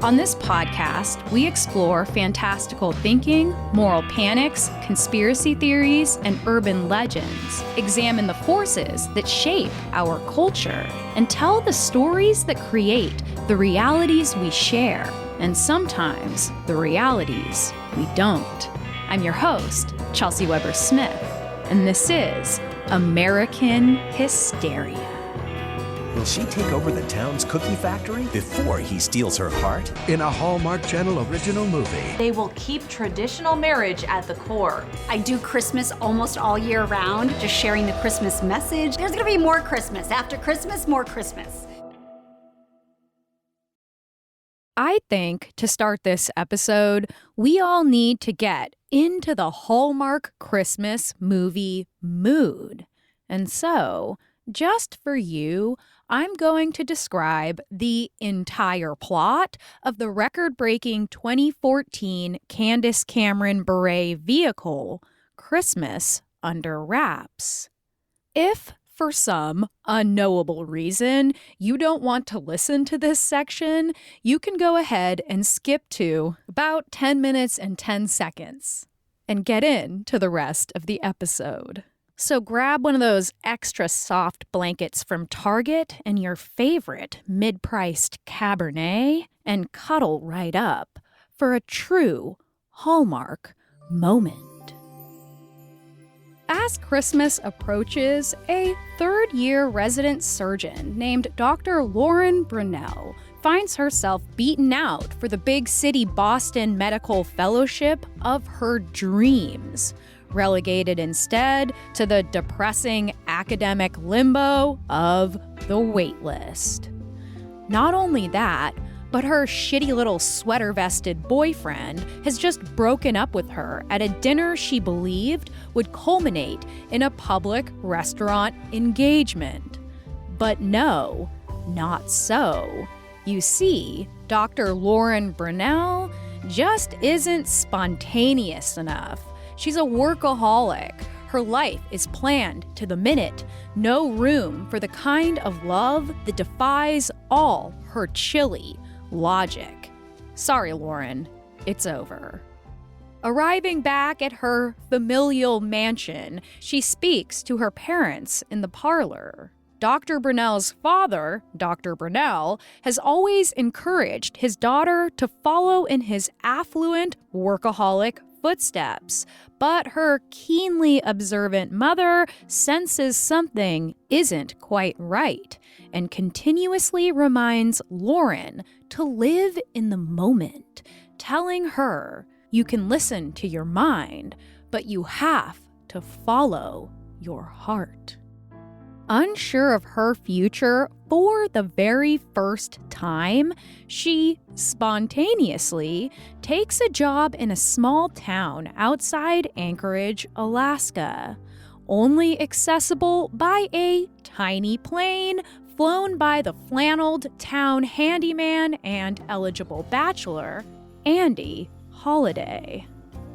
On this podcast, we explore fantastical thinking, moral panics, conspiracy theories, and urban legends, examine the forces that shape our culture, and tell the stories that create the realities we share, and sometimes the realities we don't. I'm your host, Chelsey Weber-Smith, and this is American Hysteria. Will she take over the town's cookie factory before he steals her heart? In a Hallmark Channel original movie. They will keep traditional marriage at the core. I do Christmas almost all year round, just sharing the Christmas message. There's gonna be more Christmas. After Christmas, more Christmas. I think to start this episode, we all need to get into the Hallmark Christmas movie mood. And so, just for you, I'm going to describe the entire plot of the record-breaking 2014 Candace Cameron Bure vehicle, Christmas Under Wraps. If, for some unknowable reason, you don't want to listen to this section, you can go ahead and skip to about 10 minutes and 10 seconds and get into the rest of the episode. So grab one of those extra soft blankets from Target and your favorite mid-priced Cabernet and cuddle right up for a true Hallmark moment. As Christmas approaches, a third-year resident surgeon named Dr. Lauren Brunell finds herself beaten out for the big city Boston Medical Fellowship of her dreams, relegated instead to the depressing academic limbo of the waitlist. Not only that, but her shitty little sweater-vested boyfriend has just broken up with her at a dinner she believed would culminate in a public restaurant engagement. But no, not so. You see, Dr. Lauren Brunell just isn't spontaneous enough. She's a workaholic. Her life is planned to the minute. No room for the kind of love that defies all her chilly logic. Sorry, Lauren, it's over. Arriving back at her familial mansion, she speaks to her parents in the parlor. Dr. Brunell's father, Dr. Brunell, has always encouraged his daughter to follow in his affluent, workaholic footsteps, but her keenly observant mother senses something isn't quite right and continuously reminds Lauren to live in the moment, telling her, "You can listen to your mind, but you have to follow your heart." Unsure of her future for the very first time, she spontaneously takes a job in a small town outside Anchorage, Alaska, only accessible by a tiny plane flown by the flanneled town handyman and eligible bachelor, Andy Holiday.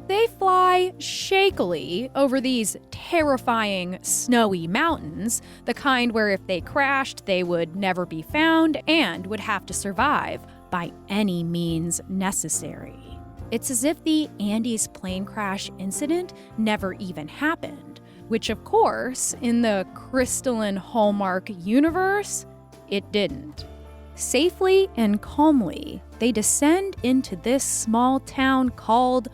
They fly shakily over these terrifying snowy mountains, the kind where if they crashed, they would never be found and would have to survive by any means necessary. It's as if the Andy's plane crash incident never even happened, which of course, in the crystalline Hallmark universe, it didn't. Safely and calmly, they descend into this small town called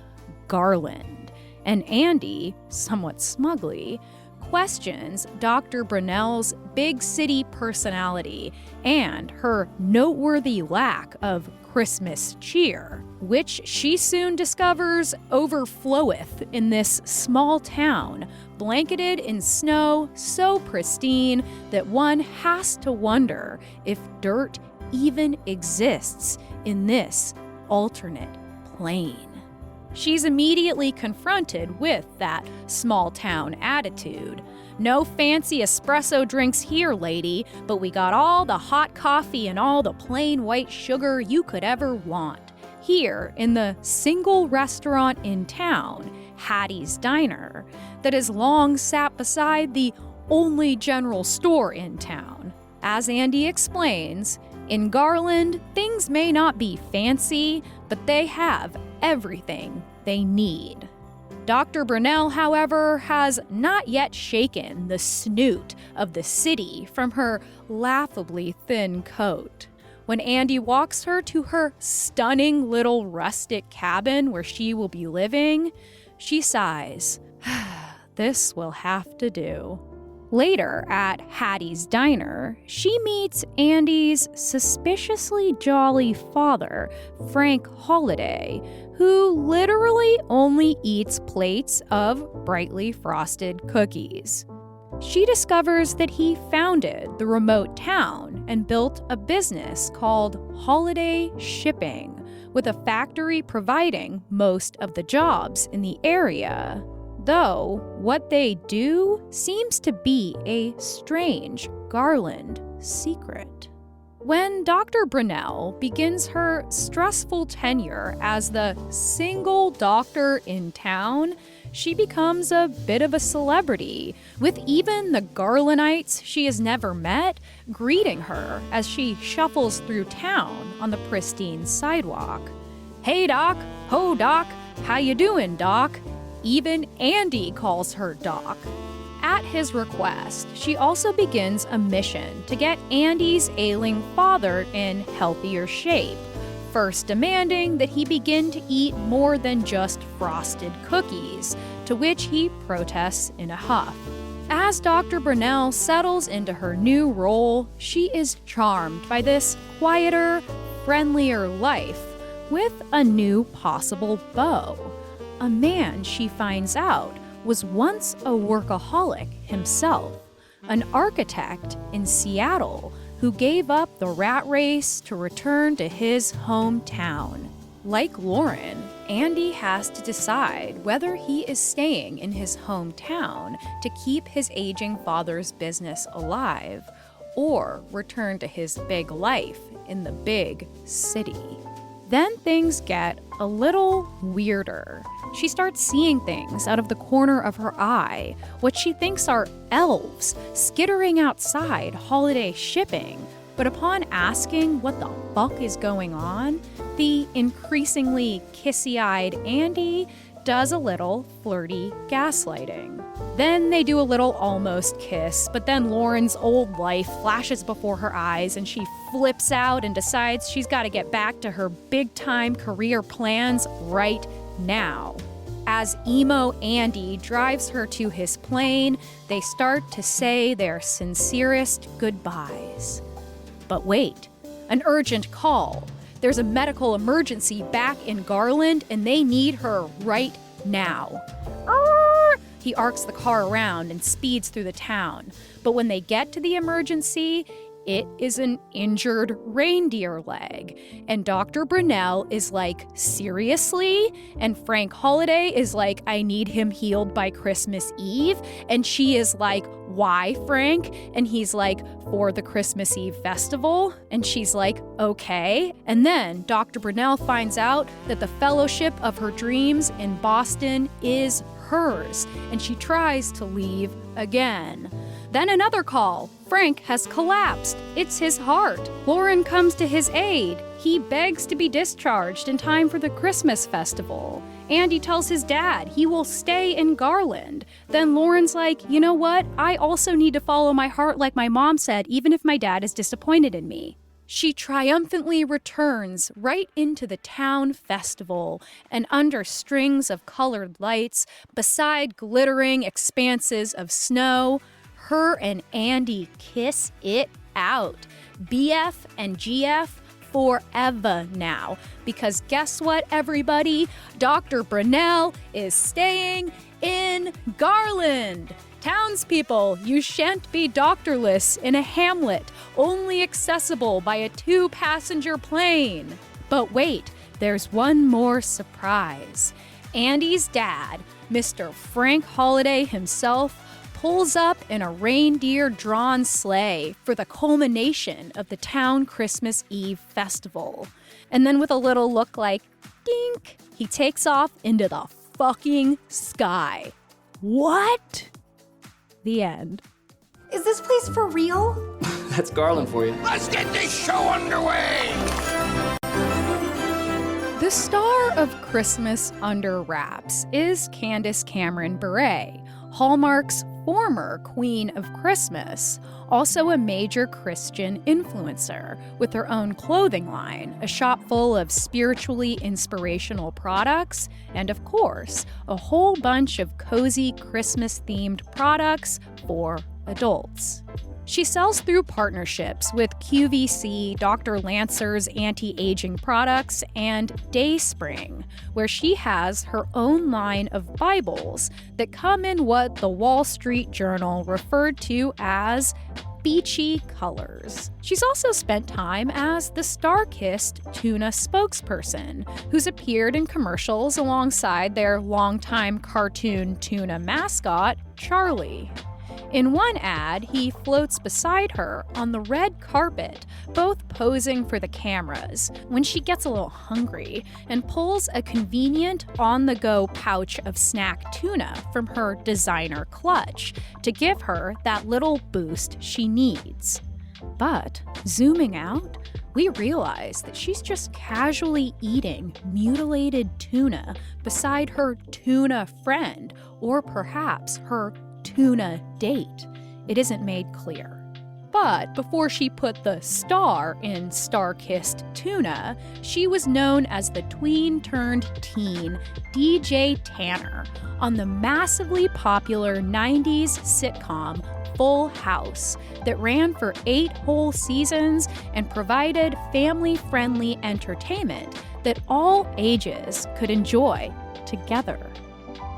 Garland, and Andy, somewhat smugly, questions Dr. Brunell's big city personality and her noteworthy lack of Christmas cheer, which she soon discovers overfloweth in this small town, blanketed in snow so pristine that one has to wonder if dirt even exists in this alternate plane. She's immediately confronted with that small-town attitude. No fancy espresso drinks here, lady, but we got all the hot coffee and all the plain white sugar you could ever want. Here in the single restaurant in town, Hattie's Diner, that has long sat beside the only general store in town. As Andy explains, In Garland, things may not be fancy, but they have everything they need. Dr. Brunell, however, has not yet shaken the snoot of the city from her laughably thin coat. When Andy walks her to her stunning little rustic cabin where she will be living, she sighs, "This will have to do." Later, at Hattie's Diner, she meets Andy's suspiciously jolly father, Frank Holiday, who literally only eats plates of brightly frosted cookies. She discovers that he founded the remote town and built a business called Holiday Shipping, with a factory providing most of the jobs in the area. Though what they do seems to be a strange Garland secret. When Dr. Brunell begins her stressful tenure as the single doctor in town, she becomes a bit of a celebrity, with even the Garlandites she has never met greeting her as she shuffles through town on the pristine sidewalk. "Hey, Doc. Ho, Doc. How you doing, Doc?" Even Andy calls her Doc. At his request, she also begins a mission to get Andy's ailing father in healthier shape, first demanding that he begin to eat more than just frosted cookies, to which he protests in a huff. As Dr. Brunell settles into her new role, she is charmed by this quieter, friendlier life with a new possible beau. A man, she finds out, was once a workaholic himself, an architect in Seattle who gave up the rat race to return to his hometown. Like Lauren, Andy has to decide whether he is staying in his hometown to keep his aging father's business alive or return to his big life in the big city. Then things get a little weirder. She starts seeing things out of the corner of her eye, what she thinks are elves skittering outside Holiday Shipping. But upon asking what the fuck is going on, the increasingly kissy-eyed Andy does a little flirty gaslighting. Then they do a little almost kiss, but then Lauren's old life flashes before her eyes and she flips out and decides she's got to get back to her big-time career plans right now. As emo Andy drives her to his plane, they start to say their sincerest goodbyes. But wait, an urgent call. There's a medical emergency back in Garland and they need her right now. He arcs the car around and speeds through the town. But when they get to the emergency, it is an injured reindeer leg. And Dr. Brunell is like, seriously? And Frank Holiday is like, I need him healed by Christmas Eve. And she is like, why, Frank? And he's like, for the Christmas Eve festival. And she's like, okay. And then Dr. Brunell finds out that the fellowship of her dreams in Boston is hers. And she tries to leave again. Then another call. Frank has collapsed. It's his heart. Lauren comes to his aid. He begs to be discharged in time for the Christmas festival. Andy tells his dad he will stay in Garland. Then Lauren's like, you know what? I also need to follow my heart like my mom said, even if my dad is disappointed in me. She triumphantly returns right into the town festival, and under strings of colored lights, beside glittering expanses of snow, her and Andy kiss it out. BF and GF forever now. Because guess what, everybody? Dr. Brunell is staying in Garland. Townspeople, you shan't be doctorless in a hamlet, only accessible by a 2-passenger plane. But wait, there's one more surprise. Andy's dad, Mr. Frank Holiday himself, pulls up in a reindeer-drawn sleigh for the culmination of the town Christmas Eve festival. And then with a little look like, dink, he takes off into the fucking sky. What? The end. Is this place for real? That's Garland for you. Let's get this show underway! The star of Christmas Under Wraps is Candace Cameron Bure, Hallmark's former Queen of Christmas, also a major Christian influencer with her own clothing line, a shop full of spiritually inspirational products, and of course, a whole bunch of cozy Christmas-themed products for adults. She sells through partnerships with QVC, Dr. Lancer's anti-aging products, and Dayspring, where she has her own line of Bibles that come in what the Wall Street Journal referred to as beachy colors. She's also spent time as the Star-Kissed tuna spokesperson, who's appeared in commercials alongside their longtime cartoon tuna mascot, Charlie. In one ad, he floats beside her on the red carpet, both posing for the cameras, when she gets a little hungry and pulls a convenient on-the-go pouch of snack tuna from her designer clutch to give her that little boost she needs. But zooming out, we realize that she's just casually eating mutilated tuna beside her tuna friend, or perhaps her tuna date. It isn't made clear. But before she put the star in Star-Kissed Tuna, she was known as the tween-turned-teen DJ Tanner on the massively popular 90s sitcom Full House that ran for 8 whole seasons and provided family-friendly entertainment that all ages could enjoy together.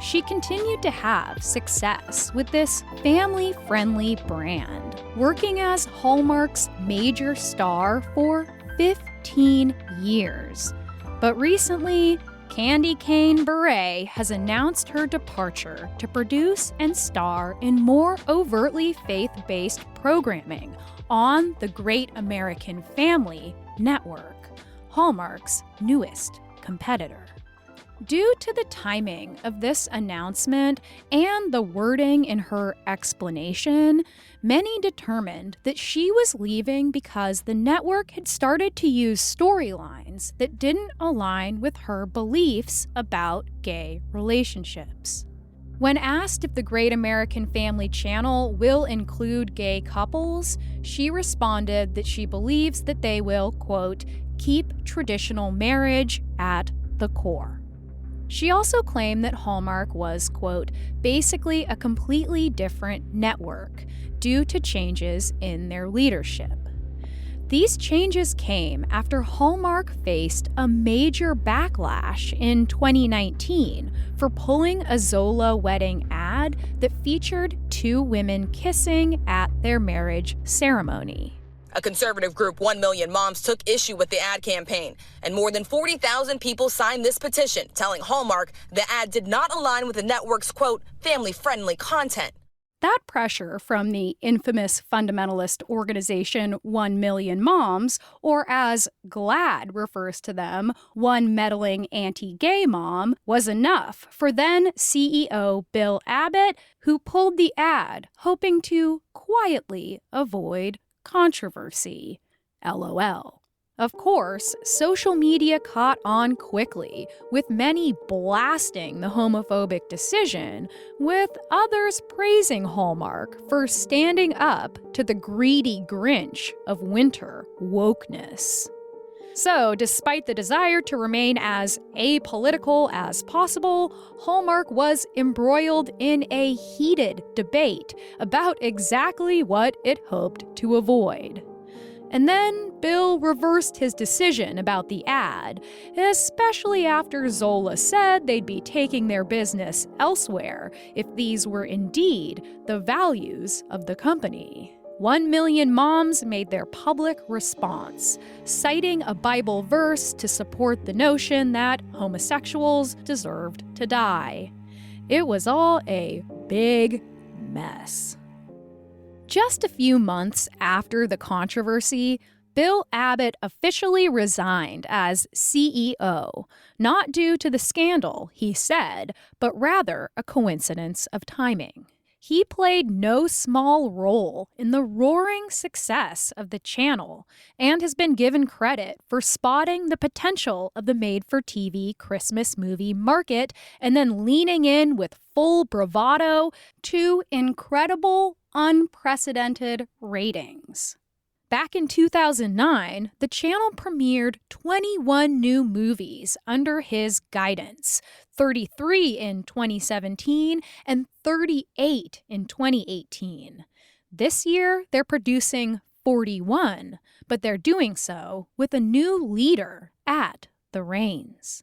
She continued to have success with this family-friendly brand, working as Hallmark's major star for 15 years. But recently, Candy Cane Bure has announced her departure to produce and star in more overtly faith-based programming on the Great American Family Network, Hallmark's newest competitor. Due to the timing of this announcement and the wording in her explanation, many determined that she was leaving because the network had started to use storylines that didn't align with her beliefs about gay relationships. When asked if the Great American Family channel will include gay couples, she responded that she believes that they will, quote, keep traditional marriage at the core. She also claimed that Hallmark was, quote, basically a completely different network due to changes in their leadership. These changes came after Hallmark faced a major backlash in 2019 for pulling a Zola wedding ad that featured 2 women kissing at their marriage ceremony. A conservative group, 1 Million Moms, took issue with the ad campaign, and more than 40,000 people signed this petition telling Hallmark the ad did not align with the network's, quote, family-friendly content. That pressure from the infamous fundamentalist organization 1 Million Moms, or as GLAAD refers to them, one meddling anti-gay mom, was enough for then CEO Bill Abbott, who pulled the ad, hoping to quietly avoid controversy. LOL. Of course, social media caught on quickly, with many blasting the homophobic decision, with others praising Hallmark for standing up to the greedy Grinch of winter wokeness. So, despite the desire to remain as apolitical as possible, Hallmark was embroiled in a heated debate about exactly what it hoped to avoid. And then Bill reversed his decision about the ad, especially after Zola said they'd be taking their business elsewhere if these were indeed the values of the company. 1 Million Moms made their public response, citing a Bible verse to support the notion that homosexuals deserved to die. It was all a big mess. Just a few months after the controversy, Bill Abbott officially resigned as CEO, not due to the scandal, he said, but rather a coincidence of timing. He played no small role in the roaring success of the channel and has been given credit for spotting the potential of the made-for-TV Christmas movie market and then leaning in with full bravado to incredible, unprecedented ratings. Back in 2009, the channel premiered 21 new movies under his guidance, 33 in 2017 and 38 in 2018. This year, they're producing 41, but they're doing so with a new leader at the reins.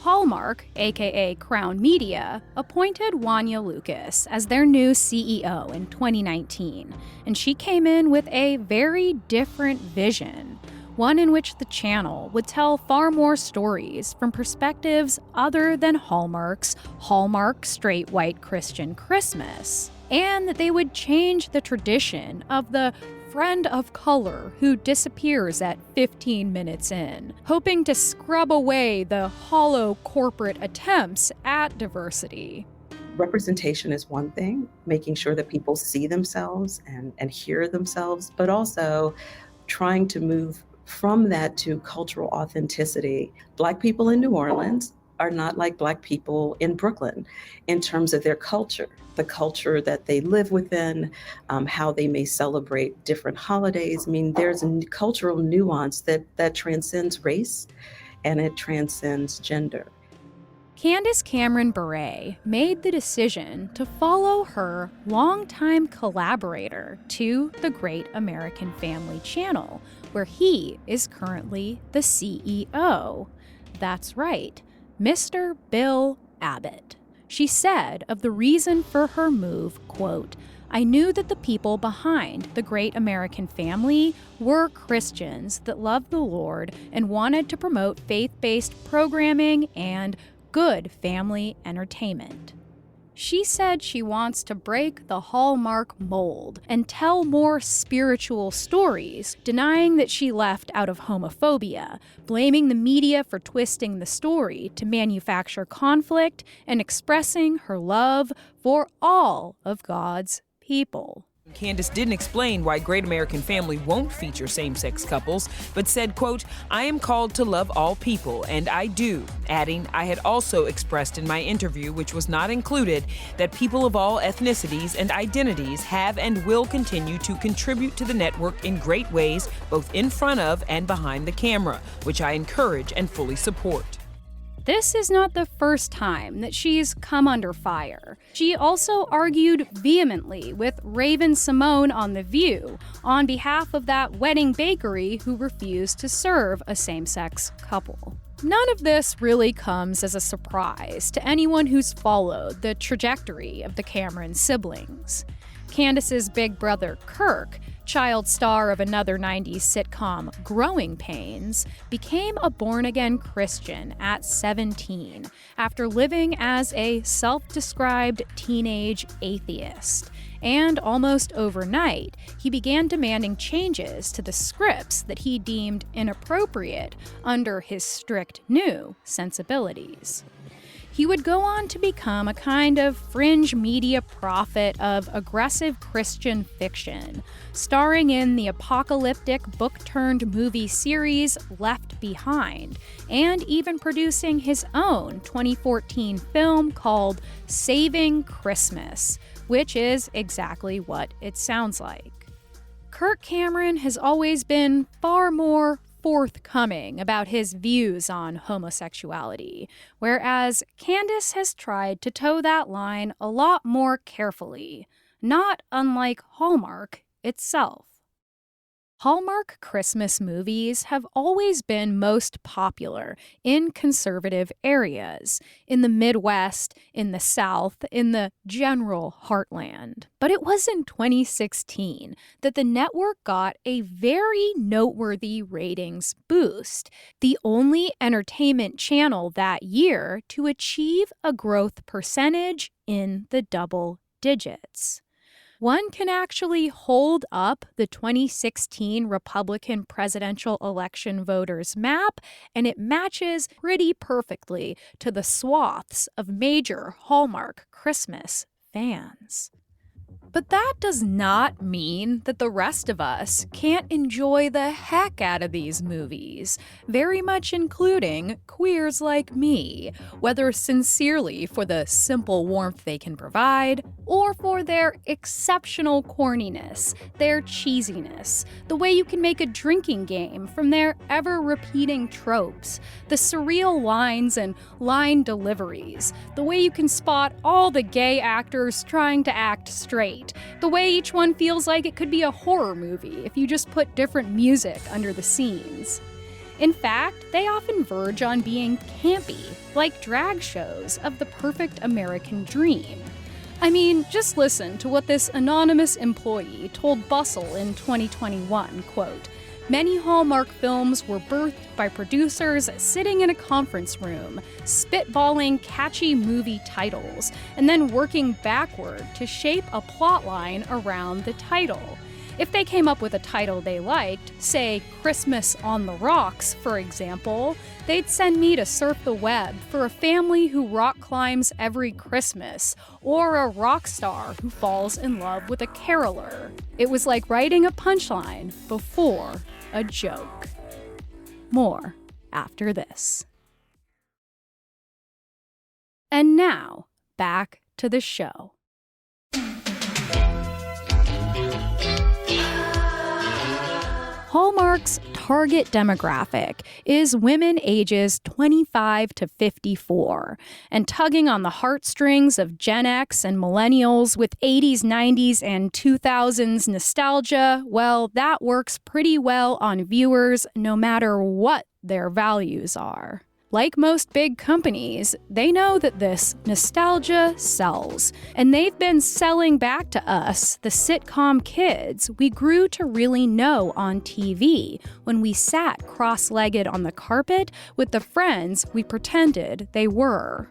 Hallmark, aka Crown Media, appointed Wanya Lucas as their new CEO in 2019, and she came in with a very different vision, one in which the channel would tell far more stories from perspectives other than Hallmark's Hallmark Straight White Christian Christmas, and that they would change the tradition of the friend of color who disappears at 15 minutes in, hoping to scrub away the hollow corporate attempts at diversity. Representation is one thing, making sure that people see themselves and hear themselves, but also trying to move from that to cultural authenticity. Black people in New Orleans are not like Black people in Brooklyn in terms of their culture, the culture that they live within, how they may celebrate different holidays. I mean, there's a cultural nuance that transcends race and it transcends gender. Candace Cameron Bure made the decision to follow her longtime collaborator to the Great American Family channel, where he is currently the CEO. That's right, Mr. Bill Abbott. She said of the reason for her move, quote, "I knew that the people behind the Great American Family were Christians that loved the Lord and wanted to promote faith-based programming and good family entertainment." She said she wants to break the Hallmark mold and tell more spiritual stories, denying that she left out of homophobia, blaming the media for twisting the story to manufacture conflict, and expressing her love for all of God's people. Candace didn't explain why Great American Family won't feature same-sex couples, but said, quote, "I am called to love all people, and I do," adding, "I had also expressed in my interview, which was not included, that people of all ethnicities and identities have and will continue to contribute to the network in great ways, both in front of and behind the camera, which I encourage and fully support." This is not the first time that she's come under fire. She also argued vehemently with Raven Simone on The View on behalf of that wedding bakery who refused to serve a same-sex couple. None of this really comes as a surprise to anyone who's followed the trajectory of the Cameron siblings. Candace's big brother, Kirk, child star of another 90s sitcom, Growing Pains, became a born-again Christian at 17 after living as a self-described teenage atheist. And almost overnight, he began demanding changes to the scripts that he deemed inappropriate under his strict new sensibilities. He would go on to become a kind of fringe media prophet of aggressive Christian fiction, starring in the apocalyptic book-turned-movie series Left Behind, and even producing his own 2014 film called Saving Christmas, which is exactly what it sounds like. Kirk Cameron has always been far more forthcoming about his views on homosexuality, whereas Candace has tried to toe that line a lot more carefully, not unlike Hallmark itself. Hallmark Christmas movies have always been most popular in conservative areas, in the Midwest, in the South, in the general heartland. But it was in 2016 that the network got a very noteworthy ratings boost, the only entertainment channel that year to achieve a growth percentage in the double digits. One can actually hold up the 2016 Republican presidential election voters map, and it matches pretty perfectly to the swaths of major Hallmark Christmas fans. But that does not mean that the rest of us can't enjoy the heck out of these movies, very much including queers like me, whether sincerely for the simple warmth they can provide, or for their exceptional corniness, their cheesiness, the way you can make a drinking game from their ever-repeating tropes, the surreal lines and line deliveries, the way you can spot all the gay actors trying to act straight, the way each one feels like it could be a horror movie if you just put different music under the scenes. In fact, they often verge on being campy, like drag shows of the perfect American dream. I mean, just listen to what this anonymous employee told Bustle in 2021, quote, "Many Hallmark films were birthed by producers sitting in a conference room, spitballing catchy movie titles, and then working backward to shape a plotline around the title. If they came up with a title they liked, say Christmas on the Rocks, for example, they'd send me to surf the web for a family who rock climbs every Christmas, or a rock star who falls in love with a caroler. It was like writing a punchline before a joke." More after this. And now, back to the show. Hallmark's target demographic is women ages 25 to 54, and tugging on the heartstrings of Gen X and millennials with 80s, 90s, and 2000s nostalgia, well, that works pretty well on viewers no matter what their values are. Like most big companies, they know that this nostalgia sells, and they've been selling back to us the sitcom kids we grew to really know on TV when we sat cross-legged on the carpet with the friends we pretended they were.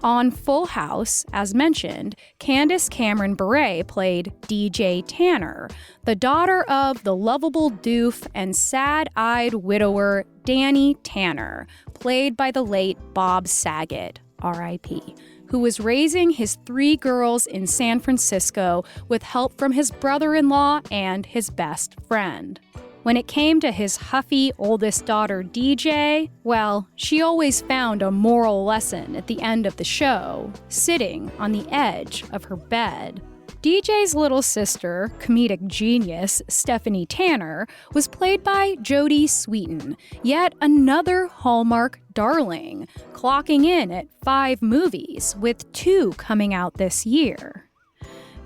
On Full House, as mentioned, Candace Cameron Bure played DJ Tanner, the daughter of the lovable doof and sad-eyed widower Danny Tanner, played by the late Bob Saget, R.I.P., who was raising his 3 girls in San Francisco with help from his brother-in-law and his best friend. When it came to his huffy oldest daughter, DJ, well, she always found a moral lesson at the end of the show, sitting on the edge of her bed. DJ's little sister, comedic genius Stephanie Tanner, was played by Jodie Sweetin, yet another Hallmark darling, clocking in at 5 movies, with 2 coming out this year.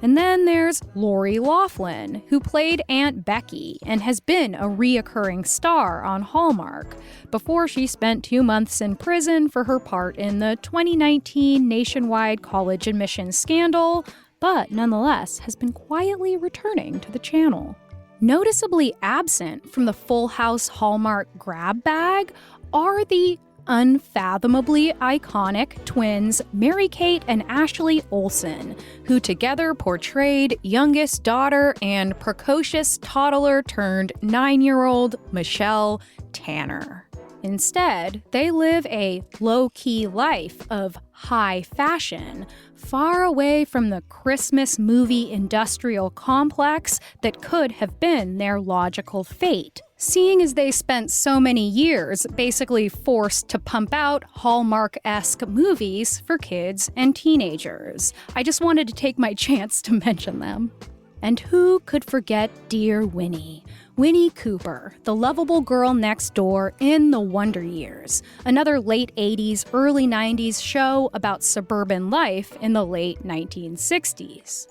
And then there's Lori Loughlin, who played Aunt Becky and has been a reoccurring star on Hallmark, before she spent 2 months in prison for her part in the 2019 nationwide college admissions scandal, but nonetheless has been quietly returning to the channel. Noticeably absent from the Full House Hallmark grab bag are the unfathomably iconic twins Mary-Kate and Ashley Olsen, who together portrayed youngest daughter and precocious toddler turned 9-year-old Michelle Tanner. Instead, they live a low-key life of high fashion, far away from the Christmas movie industrial complex that could have been their logical fate, seeing as they spent so many years basically forced to pump out Hallmark-esque movies for kids and teenagers. I just wanted to take my chance to mention them. And who could forget dear Winnie? Winnie Cooper, the lovable girl next door in The Wonder Years, another late 80s, early 90s show about suburban life in the late 1960s.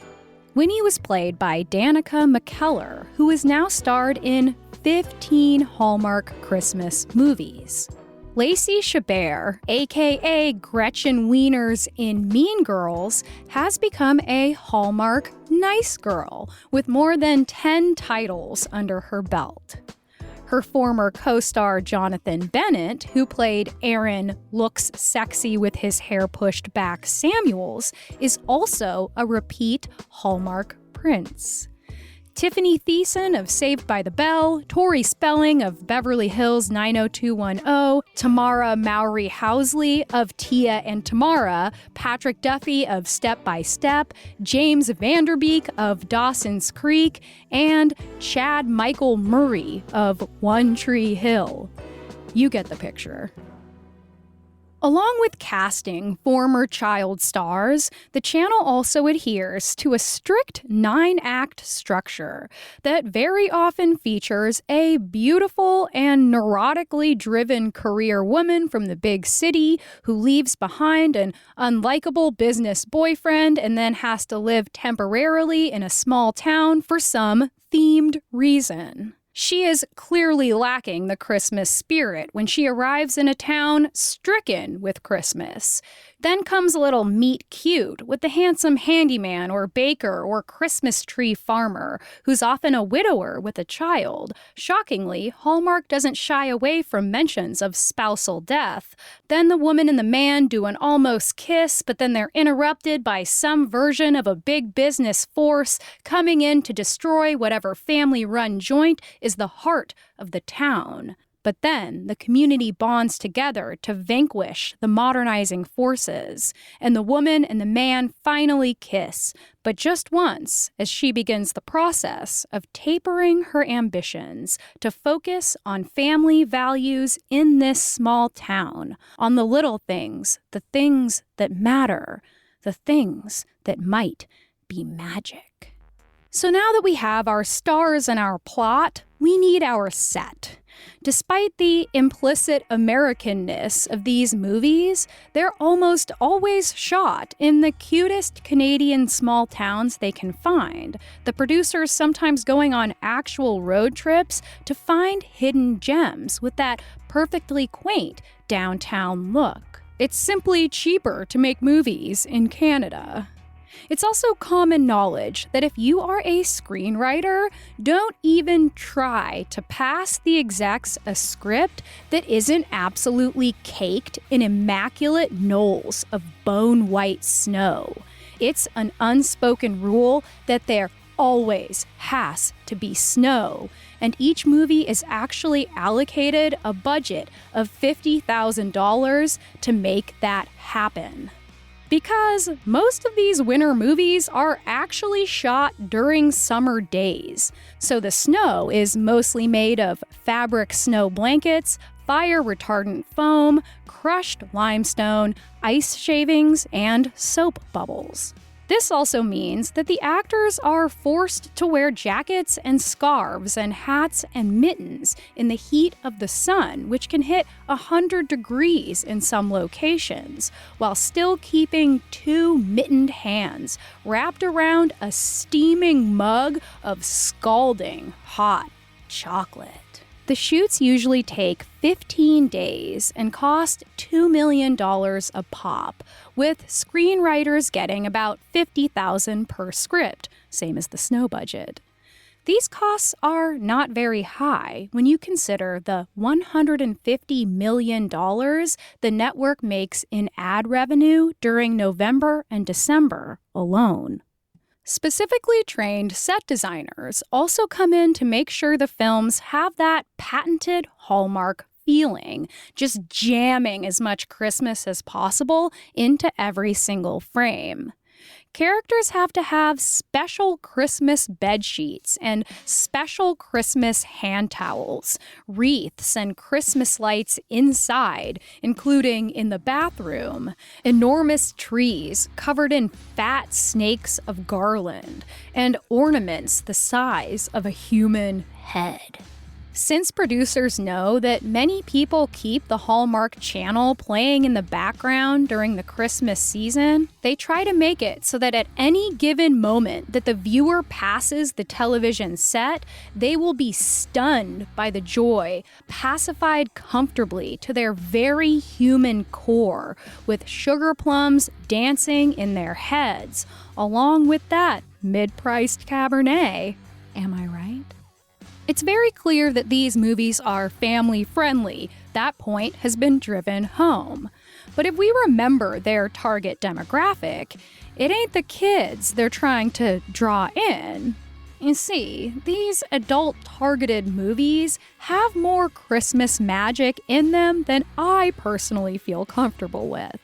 Winnie was played by Danica McKellar, who is now starred in 15 Hallmark Christmas movies. Lacey Chabert, aka Gretchen Wieners in Mean Girls, has become a Hallmark nice girl with more than 10 titles under her belt. Her former co-star Jonathan Bennett, who played Aaron Looks Sexy with His Hair Pushed Back Samuels, is also a repeat Hallmark prince. Tiffany Thiessen of Saved by the Bell, Tori Spelling of Beverly Hills 90210, Tamara Mowry Housley of Tia and Tamara, Patrick Duffy of Step by Step, James Vanderbeek of Dawson's Creek, and Chad Michael Murray of One Tree Hill. You get the picture. Along with casting former child stars, the channel also adheres to a strict 9-act structure that very often features a beautiful and neurotically driven career woman from the big city who leaves behind an unlikable business boyfriend and then has to live temporarily in a small town for some themed reason. She is clearly lacking the Christmas spirit when she arrives in a town stricken with Christmas. Then comes a little meet cute with the handsome handyman or baker or Christmas tree farmer, who's often a widower with a child. Shockingly, Hallmark doesn't shy away from mentions of spousal death. Then the woman and the man do an almost kiss, but then they're interrupted by some version of a big business force coming in to destroy whatever family-run joint is the heart of the town. But then the community bonds together to vanquish the modernizing forces, and the woman and the man finally kiss, but just once, as she begins the process of tapering her ambitions to focus on family values in this small town, on the little things, the things that matter, the things that might be magic. So now that we have our stars and our plot, we need our set. Despite the implicit Americanness of these movies, they're almost always shot in the cutest Canadian small towns they can find, the producers sometimes going on actual road trips to find hidden gems with that perfectly quaint downtown look. It's simply cheaper to make movies in Canada. It's also common knowledge that if you are a screenwriter, don't even try to pass the execs a script that isn't absolutely caked in immaculate knolls of bone-white snow. It's an unspoken rule that there always has to be snow, and each movie is actually allocated a budget of $50,000 to make that happen. Because most of these winter movies are actually shot during summer days, so the snow is mostly made of fabric snow blankets, fire-retardant foam, crushed limestone, ice shavings, and soap bubbles. This also means that the actors are forced to wear jackets and scarves and hats and mittens in the heat of the sun, which can hit 100 degrees in some locations, while still keeping 2 mittened hands wrapped around a steaming mug of scalding hot chocolate. The shoots usually take 15 days and cost $2 million a pop, with screenwriters getting about $50,000 per script, same as the snow budget. These costs are not very high when you consider the $150 million the network makes in ad revenue during November and December alone. Specifically trained set designers also come in to make sure the films have that patented Hallmark feeling, just jamming as much Christmas as possible into every single frame. Characters have to have special Christmas bed sheets and special Christmas hand towels, wreaths and Christmas lights inside, including in the bathroom, enormous trees covered in fat snakes of garland, and ornaments the size of a human head. Since producers know that many people keep the Hallmark Channel playing in the background during the Christmas season, they try to make it so that at any given moment that the viewer passes the television set, they will be stunned by the joy, pacified comfortably to their very human core, with sugar plums dancing in their heads, along with that mid-priced Cabernet. Am I right? It's very clear that these movies are family-friendly. That point has been driven home. But if we remember their target demographic, it ain't the kids they're trying to draw in. You see, these adult-targeted movies have more Christmas magic in them than I personally feel comfortable with.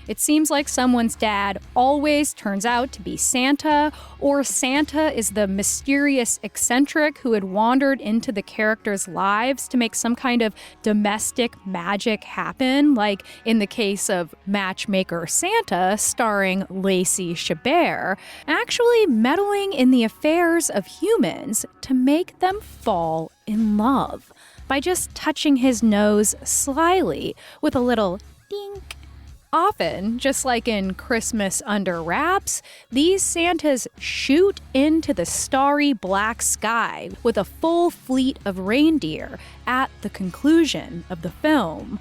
It seems like someone's dad always turns out to be Santa, or Santa is the mysterious eccentric who had wandered into the characters' lives to make some kind of domestic magic happen, like in the case of Matchmaker Santa, starring Lacey Chabert, actually meddling in the affairs of humans to make them fall in love by just touching his nose slyly with a little dink. Often, just like in Christmas Under Wraps, these Santas shoot into the starry black sky with a full fleet of reindeer at the conclusion of the film.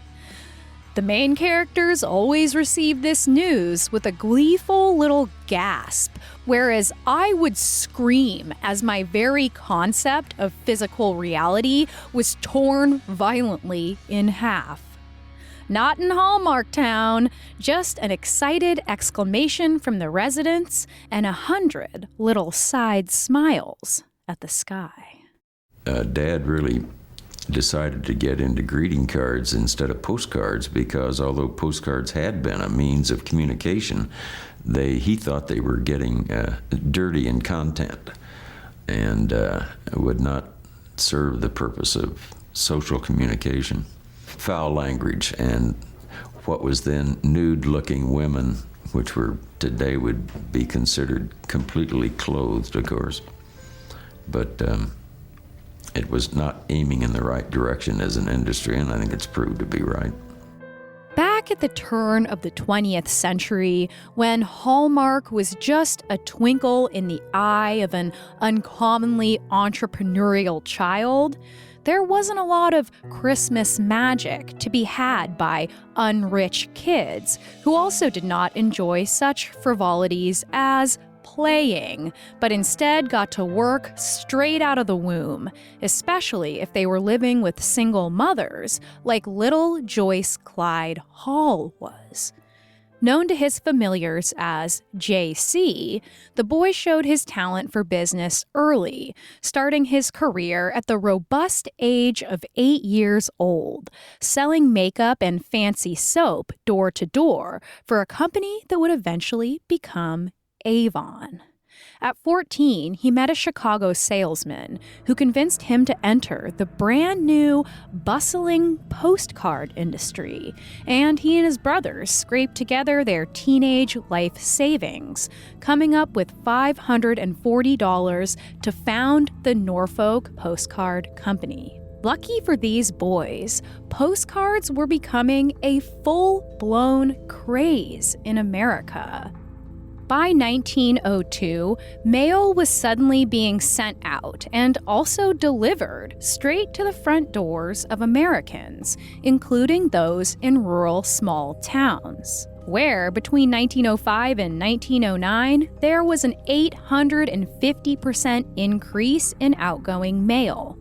The main characters always receive this news with a gleeful little gasp, whereas I would scream as my very concept of physical reality was torn violently in half. Not in Hallmark Town, just an excited exclamation from the residents and 100 little side smiles at the sky. Dad really decided to get into greeting cards instead of postcards because although postcards had been a means of communication, he thought they were getting dirty in content and would not serve the purpose of social communication. Foul language and what was then nude-looking women, which were today would be considered completely clothed, of course. But it was not aiming in the right direction as an industry, and I think it's proved to be right. Back at the turn of the 20th century, when Hallmark was just a twinkle in the eye of an uncommonly entrepreneurial child, there wasn't a lot of Christmas magic to be had by unrich kids who also did not enjoy such frivolities as playing, but instead got to work straight out of the womb, especially if they were living with single mothers, like little Joyce Clyde Hall was. Known to his familiars as JC, the boy showed his talent for business early, starting his career at the robust age of 8 years old, selling makeup and fancy soap door to door for a company that would eventually become Avon. At 14, he met a Chicago salesman who convinced him to enter the brand new, bustling postcard industry, and he and his brothers scraped together their teenage life savings, coming up with $540 to found the Norfolk Postcard Company. Lucky for these boys, postcards were becoming a full-blown craze in America. By 1902, mail was suddenly being sent out and also delivered straight to the front doors of Americans, including those in rural small towns, where between 1905 and 1909, there was an 850% increase in outgoing mail.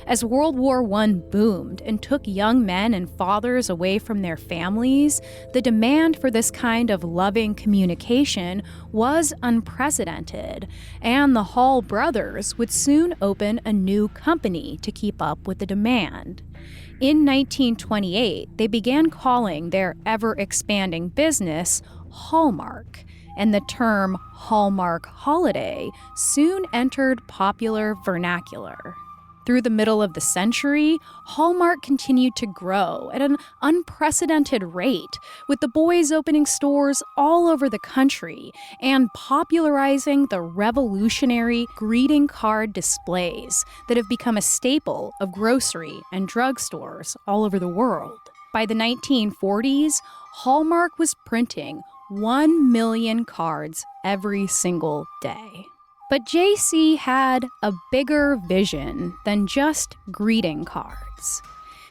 As World War I boomed and took young men and fathers away from their families, the demand for this kind of loving communication was unprecedented, and the Hall brothers would soon open a new company to keep up with the demand. In 1928, they began calling their ever-expanding business Hallmark, and the term Hallmark holiday soon entered popular vernacular. Through the middle of the century, Hallmark continued to grow at an unprecedented rate, with the boys opening stores all over the country and popularizing the revolutionary greeting card displays that have become a staple of grocery and drugstores all over the world. By the 1940s, Hallmark was printing 1 million cards every single day. But JC had a bigger vision than just greeting cards.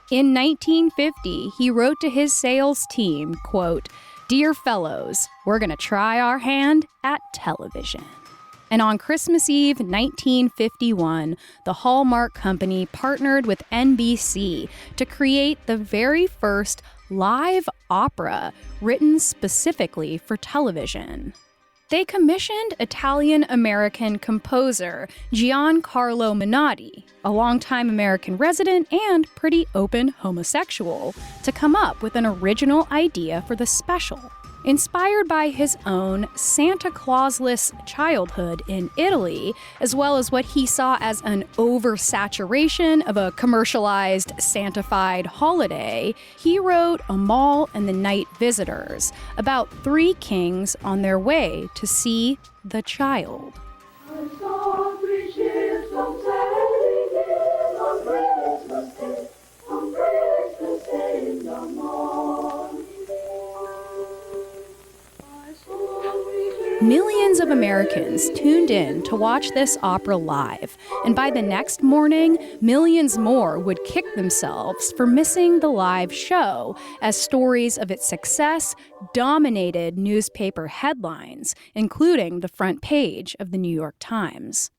In 1950, he wrote to his sales team, quote, "Dear fellows, we're going to try our hand at television." And on Christmas Eve 1951, the Hallmark Company partnered with NBC to create the very first live opera written specifically for television. They commissioned Italian-American composer Giancarlo Menotti, a longtime American resident and pretty open homosexual, to come up with an original idea for the special. Inspired by his own Santa Clausless childhood in Italy, as well as what he saw as an oversaturation of a commercialized, Santified holiday, he wrote Amal and the Night Visitors, about three kings on their way to see the child. Millions of Americans tuned in to watch this opera live, and by the next morning, millions more would kick themselves for missing the live show, as stories of its success dominated newspaper headlines, including the front page of the New York Times.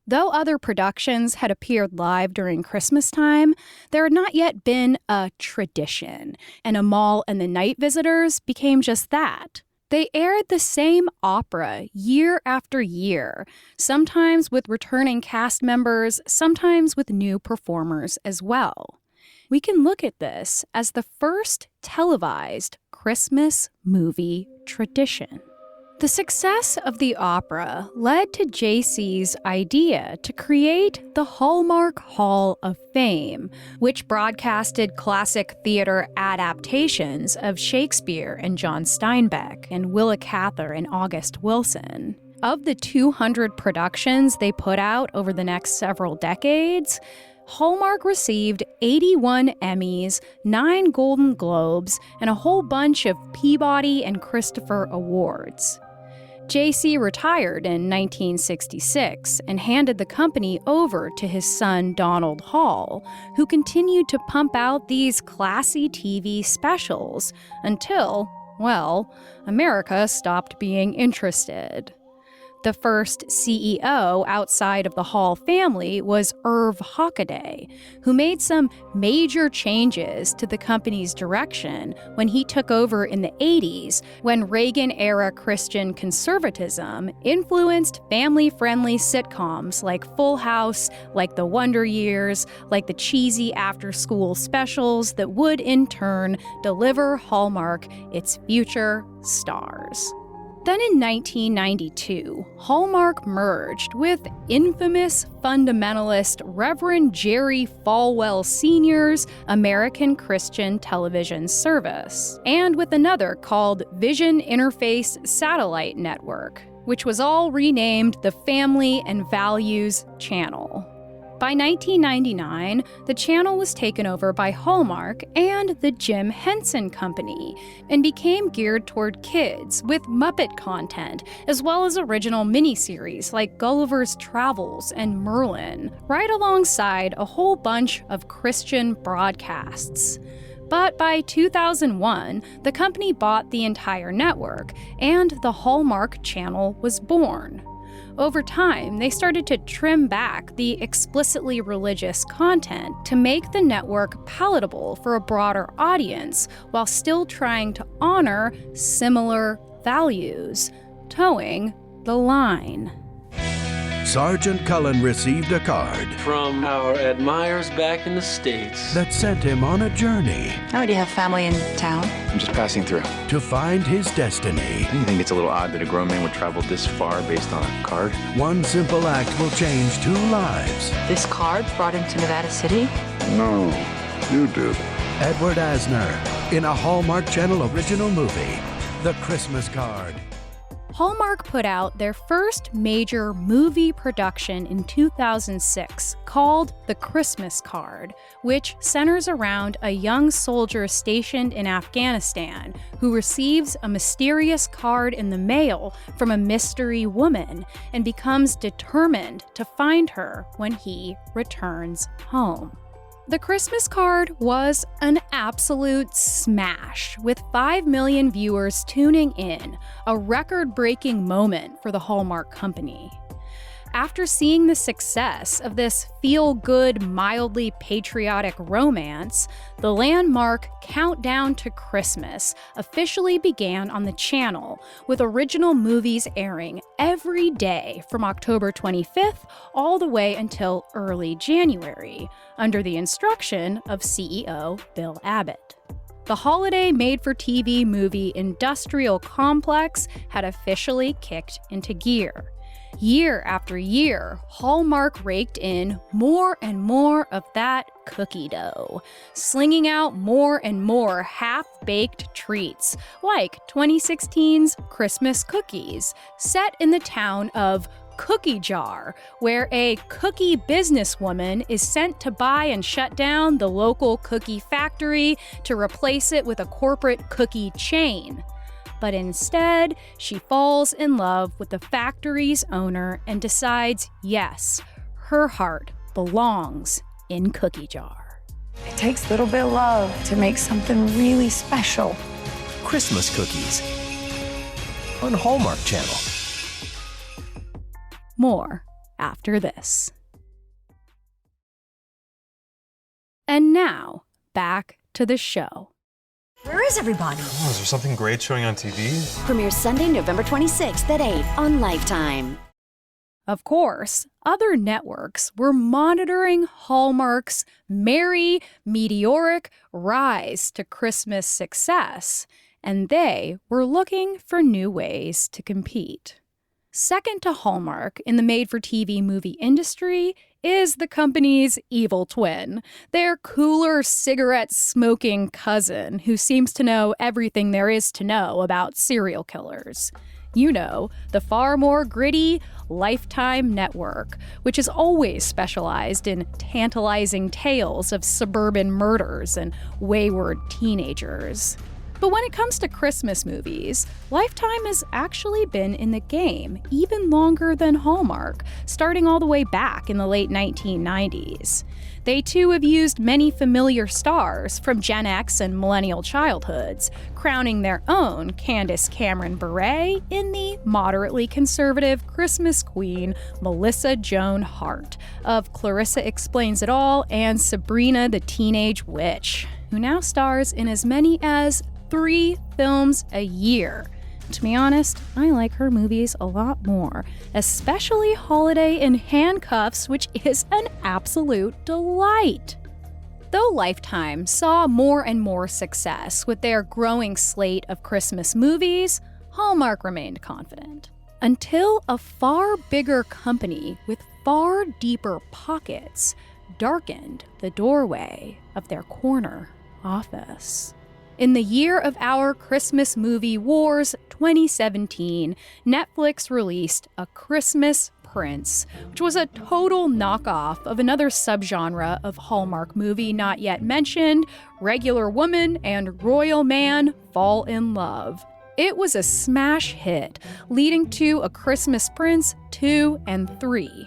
Though other productions had appeared live during Christmas time, there had not yet been a tradition, and Amal and the Night Visitors became just that. They aired the same opera year after year, sometimes with returning cast members, sometimes with new performers as well. We can look at this as the first televised Christmas movie tradition. The success of the opera led to JC's idea to create the Hallmark Hall of Fame, which broadcasted classic theater adaptations of Shakespeare and John Steinbeck and Willa Cather and August Wilson. Of the 200 productions they put out over the next several decades, Hallmark received 81 Emmys, 9 Golden Globes, and a whole bunch of Peabody and Christopher Awards. JC retired in 1966 and handed the company over to his son Donald Hall, who continued to pump out these classy TV specials until, well, America stopped being interested. The first CEO outside of the Hall family was Irv Hockaday, who made some major changes to the company's direction when he took over in the 80s, when Reagan-era Christian conservatism influenced family-friendly sitcoms like Full House, like The Wonder Years, like the cheesy after-school specials that would, in turn, deliver Hallmark its future stars. Then in 1992, Hallmark merged with infamous fundamentalist Reverend Jerry Falwell Sr.'s American Christian Television Service, and with another called Vision Interface Satellite Network, which was all renamed the Family and Values Channel. By 1999, the channel was taken over by Hallmark and the Jim Henson Company and became geared toward kids with Muppet content, as well as original miniseries like Gulliver's Travels and Merlin, right alongside a whole bunch of Christian broadcasts. But by 2001, the company bought the entire network, and the Hallmark Channel was born. Over time, they started to trim back the explicitly religious content to make the network palatable for a broader audience while still trying to honor similar values, towing the line. Sergeant Cullen received a card from our admirers back in the States that sent him on a journey. Oh, do you have family in town? I'm just passing through. To find his destiny. Do you think it's a little odd that a grown man would travel this far based on a card? One simple act will change 2 lives. This card brought him to Nevada City? No, you did. Edward Asner in a Hallmark Channel original movie, The Christmas Card. Hallmark put out their first major movie production in 2006 called The Christmas Card, which centers around a young soldier stationed in Afghanistan who receives a mysterious card in the mail from a mystery woman and becomes determined to find her when he returns home. The Christmas Card was an absolute smash, with 5 million viewers tuning in, a record-breaking moment for the Hallmark Company. After seeing the success of this feel-good, mildly patriotic romance, the landmark Countdown to Christmas officially began on the channel, with original movies airing every day from October 25th all the way until early January, under the instruction of CEO Bill Abbott. The holiday made-for-TV movie industrial complex had officially kicked into gear. Year after year, Hallmark raked in more and more of that cookie dough, slinging out more and more half-baked treats, like 2016's Christmas Cookies, set in the town of Cookie Jar, where a cookie businesswoman is sent to buy and shut down the local cookie factory to replace it with a corporate cookie chain. But instead, she falls in love with the factory's owner and decides, yes, her heart belongs in Cookie Jar. It takes a little bit of love to make something really special. Christmas Cookies on Hallmark Channel. More after this. And now, back to the show. Where is everybody? Oh, is there something great showing on TV? Premieres Sunday, November 26th at 8 on Lifetime. Of course, other networks were monitoring Hallmark's merry, meteoric rise to Christmas success, and they were looking for new ways to compete. Second to Hallmark in the made-for-TV movie industry is the company's evil twin, their cooler cigarette-smoking cousin who seems to know everything there is to know about serial killers. You know, the far more gritty Lifetime network, which has always specialized in tantalizing tales of suburban murders and wayward teenagers. But when it comes to Christmas movies, Lifetime has actually been in the game even longer than Hallmark, starting all the way back in the late 1990s. They too have used many familiar stars from Gen X and millennial childhoods, crowning their own Candace Cameron Bure in the moderately conservative Christmas queen Melissa Joan Hart of Clarissa Explains It All and Sabrina the Teenage Witch, who now stars in as many as 3 films a year. To be honest, I like her movies a lot more, especially Holiday in Handcuffs, which is an absolute delight. Though Lifetime saw more and more success with their growing slate of Christmas movies, Hallmark remained confident. Until a far bigger company with far deeper pockets darkened the doorway of their corner office. In the year of our Christmas movie wars, 2017, Netflix released A Christmas Prince, which was a total knockoff of another subgenre of Hallmark movie not yet mentioned, Regular Woman and Royal Man Fall in Love. It was a smash hit, leading to A Christmas Prince 2 and 3.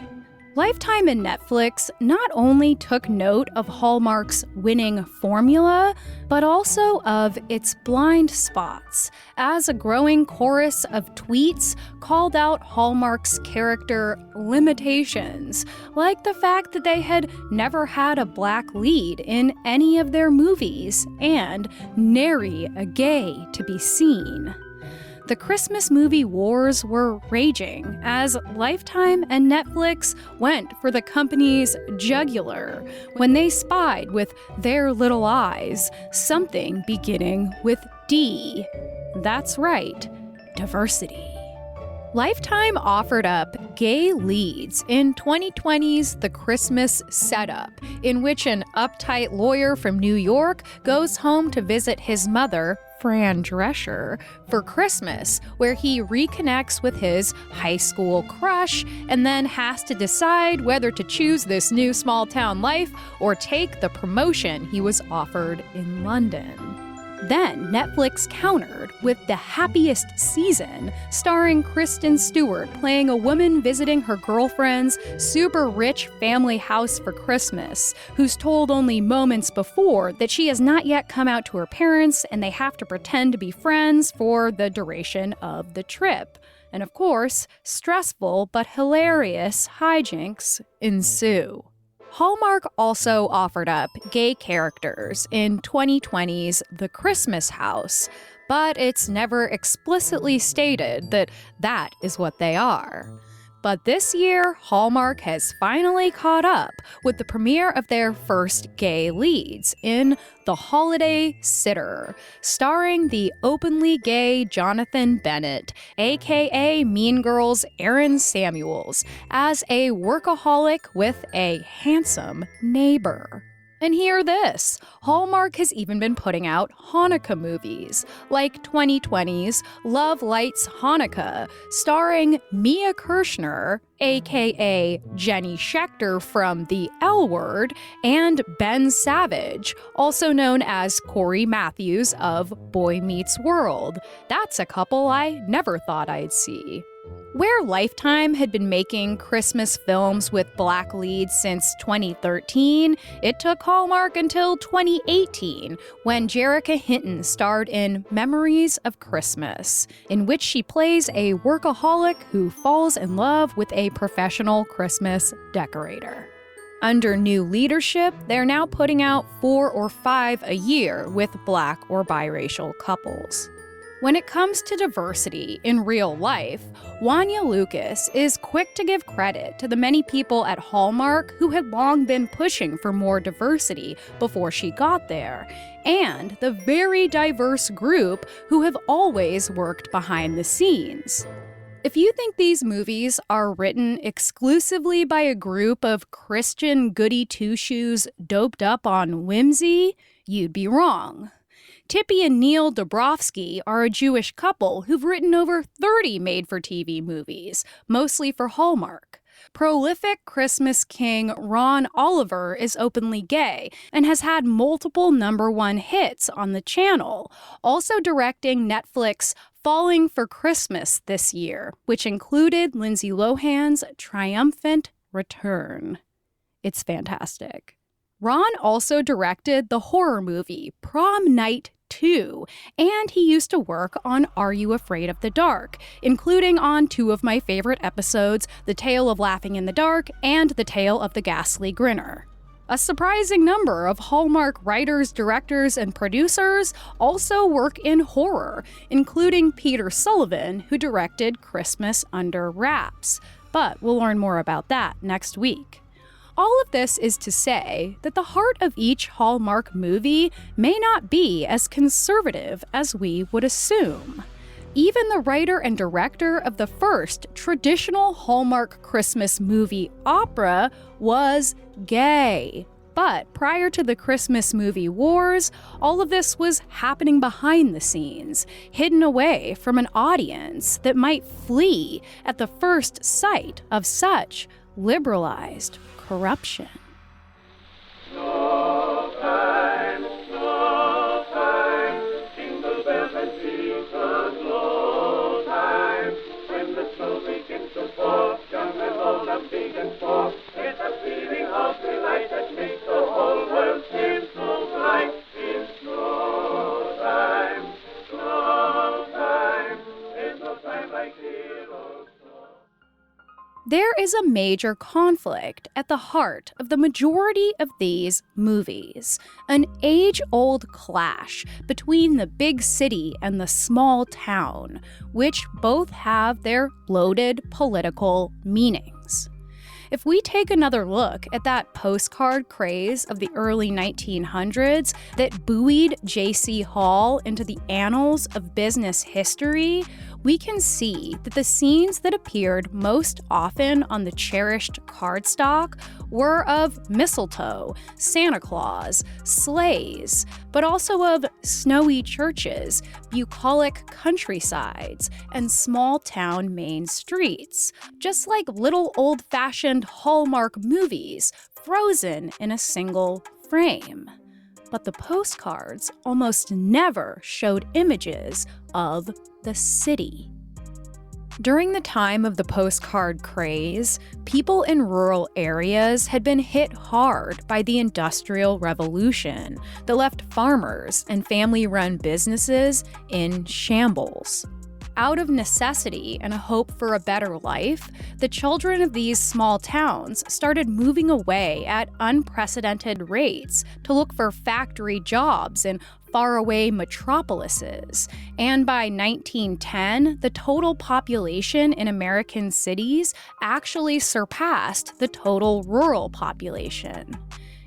Lifetime and Netflix not only took note of Hallmark's winning formula, but also of its blind spots, as a growing chorus of tweets called out Hallmark's character limitations, like the fact that they had never had a black lead in any of their movies, and nary a gay to be seen. The Christmas movie wars were raging as Lifetime and Netflix went for the company's jugular when they spied with their little eyes something beginning with D. That's right, diversity. Lifetime offered up gay leads in 2020's The Christmas Setup, in which an uptight lawyer from New York goes home to visit his mother, Fran Drescher, for Christmas, where he reconnects with his high school crush and then has to decide whether to choose this new small-town life or take the promotion he was offered in London. Then Netflix countered with The Happiest Season, starring Kristen Stewart playing a woman visiting her girlfriend's super rich family house for Christmas, who's told only moments before that she has not yet come out to her parents and they have to pretend to be friends for the duration of the trip. And of course, stressful but hilarious hijinks ensue. Hallmark also offered up gay characters in 2020's The Christmas House, but it's never explicitly stated that that is what they are. But this year, Hallmark has finally caught up with the premiere of their first gay leads in The Holiday Sitter, starring the openly gay Jonathan Bennett, aka Mean Girls' Aaron Samuels, as a workaholic with a handsome neighbor. And hear this, Hallmark has even been putting out Hanukkah movies, like 2020's Love Lights Hanukkah, starring Mia Kirshner, aka Jenny Schechter from The L Word, and Ben Savage, also known as Corey Matthews of Boy Meets World. That's a couple I never thought I'd see. Where Lifetime had been making Christmas films with black leads since 2013, it took Hallmark until 2018, when Jerrica Hinton starred in Memories of Christmas, in which she plays a workaholic who falls in love with a professional Christmas decorator. Under new leadership, they're now putting out 4 or 5 a year with black or biracial couples. When it comes to diversity in real life, Wanya Lucas is quick to give credit to the many people at Hallmark who had long been pushing for more diversity before she got there, and the very diverse group who have always worked behind the scenes. If you think these movies are written exclusively by a group of Christian goody two-shoes doped up on whimsy, you'd be wrong. Tippi and Neil Dobrovsky are a Jewish couple who've written over 30 made-for-TV movies, mostly for Hallmark. Prolific Christmas king Ron Oliver is openly gay and has had multiple #1 hits on the channel, also directing Netflix Falling for Christmas this year, which included Lindsay Lohan's triumphant return. It's fantastic. Ron also directed the horror movie Prom Night 2, and he used to work on Are You Afraid of the Dark, including on 2 of my favorite episodes, The Tale of Laughing in the Dark and The Tale of the Ghastly Grinner. A surprising number of Hallmark writers, directors, and producers also work in horror, including Peter Sullivan, who directed Christmas Under Wraps. But we'll learn more about that next week. All of this is to say that the heart of each Hallmark movie may not be as conservative as we would assume. Even the writer and director of the first traditional Hallmark Christmas movie opera was gay. But prior to the Christmas movie wars, all of this was happening behind the scenes, hidden away from an audience that might flee at the first sight of such liberalized corruption. No time, jingle bells and Jesus, no time. When the snow begins to fall, young and old and big and small, it's a feeling of delight that makes the whole world seem so bright. It's no time, there's no time like heroes. There is a major conflict at the heart of the majority of these movies, an age-old clash between the big city and the small town, which both have their loaded political meanings. If we take another look at that postcard craze of the early 1900s that buoyed J.C. Hall into the annals of business history, we can see that the scenes that appeared most often on the cherished cardstock were of mistletoe, Santa Claus, sleighs, but also of snowy churches, bucolic countrysides, and small-town main streets, just like little old-fashioned Hallmark movies frozen in a single frame. But the postcards almost never showed images of the city. During the time of the postcard craze, people in rural areas had been hit hard by the Industrial Revolution that left farmers and family-run businesses in shambles. out of necessity and a hope for a better life, the children of these small towns started moving away at unprecedented rates to look for factory jobs in faraway metropolises. And by 1910, the total population in American cities actually surpassed the total rural population.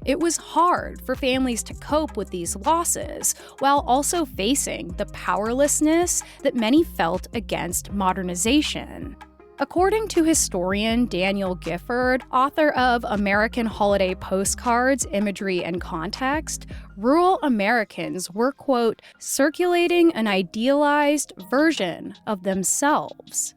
It was hard for families to cope with these losses while also facing the powerlessness that many felt against modernization. According to historian Daniel Gifford, author of American Holiday Postcards, Imagery and Context, rural Americans were, quote, circulating an idealized version of themselves.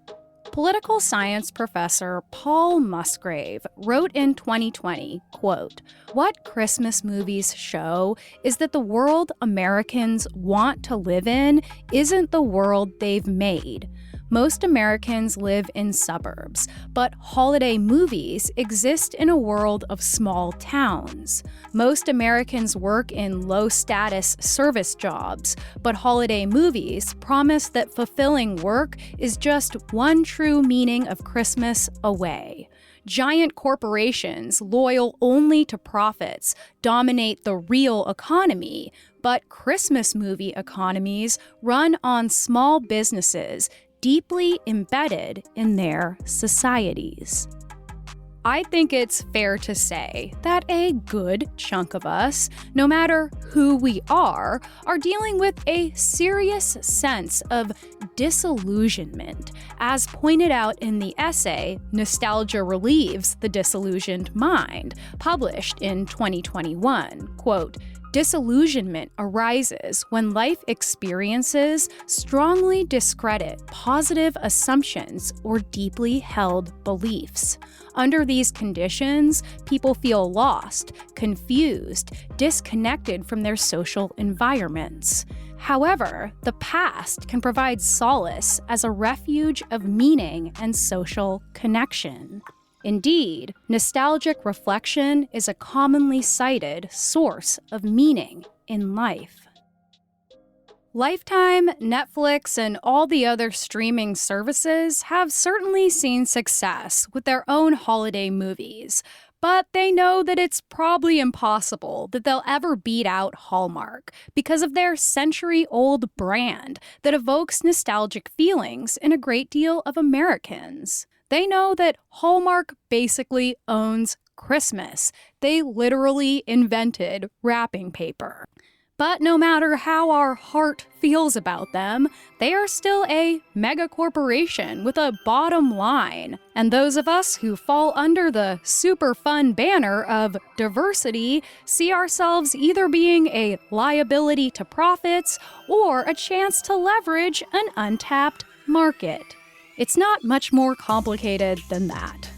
Political science professor Paul Musgrave wrote in 2020, quote, "What Christmas movies show is that the world Americans want to live in isn't the world they've made. Most Americans live in suburbs, but holiday movies exist in a world of small towns. Most Americans work in low-status service jobs, but holiday movies promise that fulfilling work is just one true meaning of Christmas away. Giant corporations, loyal only to profits, dominate the real economy, but Christmas movie economies run on small businesses deeply embedded in their societies." I think it's fair to say that a good chunk of us, no matter who we are dealing with a serious sense of disillusionment, as pointed out in the essay Nostalgia Relieves the Disillusioned Mind, published in 2021. Quote, "Disillusionment arises when life experiences strongly discredit positive assumptions or deeply held beliefs. Under these conditions, people feel lost, confused, disconnected from their social environments. However, the past can provide solace as a refuge of meaning and social connection. Indeed, nostalgic reflection is a commonly cited source of meaning in life." Lifetime, Netflix, and all the other streaming services have certainly seen success with their own holiday movies, but they know that it's probably impossible that they'll ever beat out Hallmark because of their century-old brand that evokes nostalgic feelings in a great deal of Americans. They know that Hallmark basically owns Christmas. They literally invented wrapping paper. But no matter how our heart feels about them, they are still a mega corporation with a bottom line. And those of us who fall under the super fun banner of diversity see ourselves either being a liability to profits or a chance to leverage an untapped market. It's not much more complicated than that.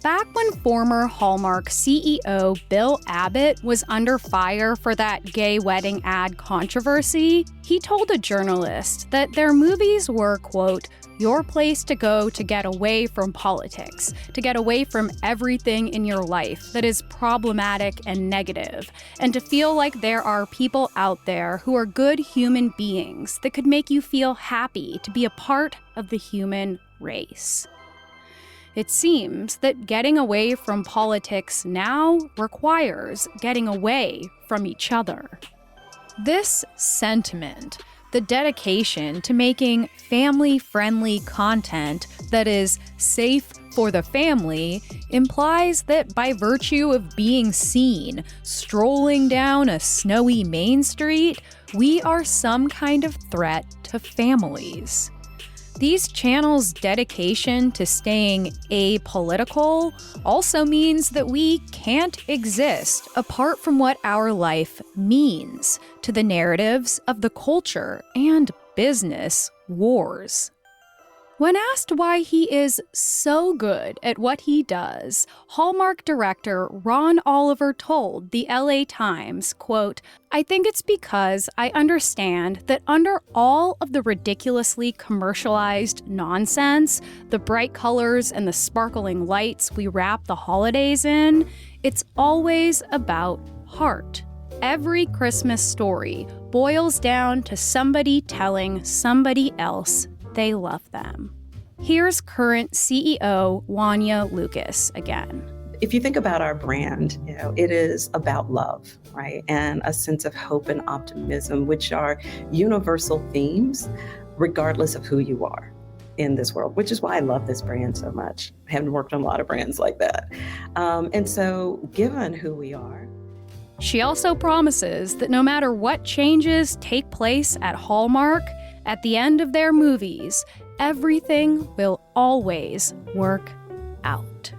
Back when former Hallmark CEO Bill Abbott was under fire for that gay wedding ad controversy, he told a journalist that their movies were, quote, "your place to go to get away from politics, to get away from everything in your life that is problematic and negative, and to feel like there are people out there who are good human beings that could make you feel happy to be a part of the human race." It seems that getting away from politics now requires getting away from each other. This sentiment, the dedication to making family-friendly content that is safe for the family, implies that by virtue of being seen strolling down a snowy Main Street, we are some kind of threat to families. These channels' dedication to staying apolitical also means that we can't exist apart from what our life means to the narratives of the culture and business wars. When asked why he is so good at what he does, Hallmark director Ron Oliver told the LA Times, quote, "I think it's because I understand that under all of the ridiculously commercialized nonsense, the bright colors and the sparkling lights we wrap the holidays in, it's always about heart. Every Christmas story boils down to somebody telling somebody else they love them. Here's current CEO Wanya Lucas again. If you think about our brand, it is about love, right? And a sense of hope and optimism, which are universal themes, regardless of who you are in this world, which is why I love this brand so much. I haven't worked on a lot of brands like that. And so given who we are. She also promises that no matter what changes take place at Hallmark, at the end of their movies, everything will always work out.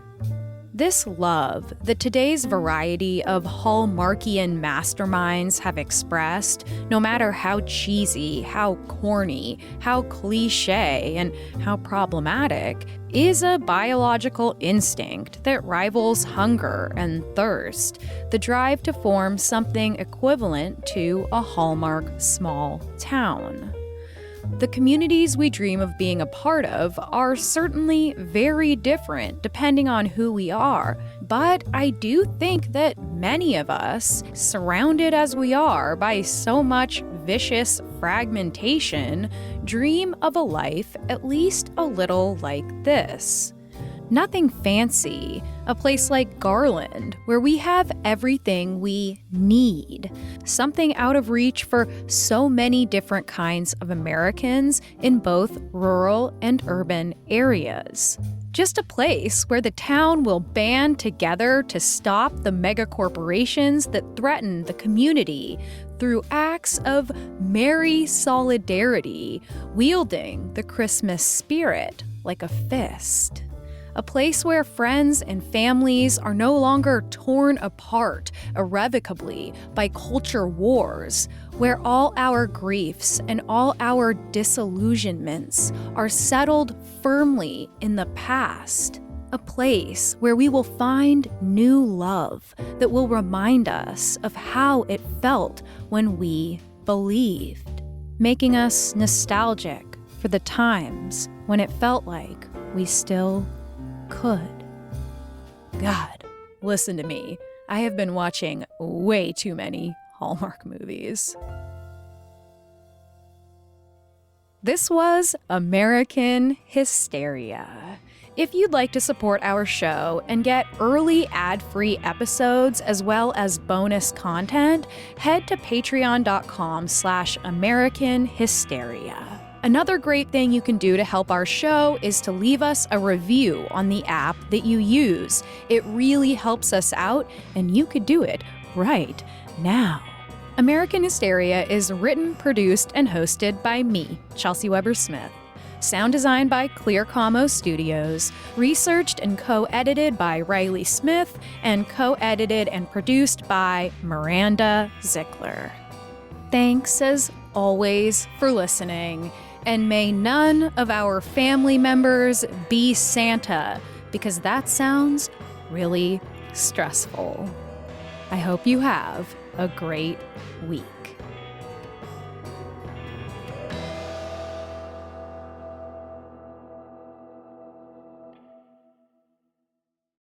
This love that today's variety of Hallmarkian masterminds have expressed, no matter how cheesy, how corny, how cliche, and how problematic, is a biological instinct that rivals hunger and thirst, the drive to form something equivalent to a Hallmark small town. The communities we dream of being a part of are certainly very different depending on who we are, but I do think that many of us, surrounded as we are by so much vicious fragmentation, dream of a life at least a little like this. Nothing fancy, a place like Garland, where we have everything we need. Something out of reach for so many different kinds of Americans in both rural and urban areas. Just a place where the town will band together to stop the megacorporations that threaten the community through acts of merry solidarity, wielding the Christmas spirit like a fist. A place where friends and families are no longer torn apart irrevocably by culture wars, where all our griefs and all our disillusionments are settled firmly in the past. A place where we will find new love that will remind us of how it felt when we believed, making us nostalgic for the times when it felt like we still could. God, listen to me. I have been watching way too many Hallmark movies. This was American Hysteria. If you'd like to support our show and get early ad-free episodes as well as bonus content, head to patreon.com/AmericanHysteria. Another great thing you can do to help our show is to leave us a review on the app that you use. It really helps us out, and you could do it right now. American Hysteria is written, produced, and hosted by me, Chelsey Weber-Smith. Sound designed by Clear Como Studios, researched and co-edited by Riley Smith, and co-edited and produced by Miranda Zickler. Thanks, as always, for listening. And may none of our family members be Santa, because that sounds really stressful. I hope you have a great week.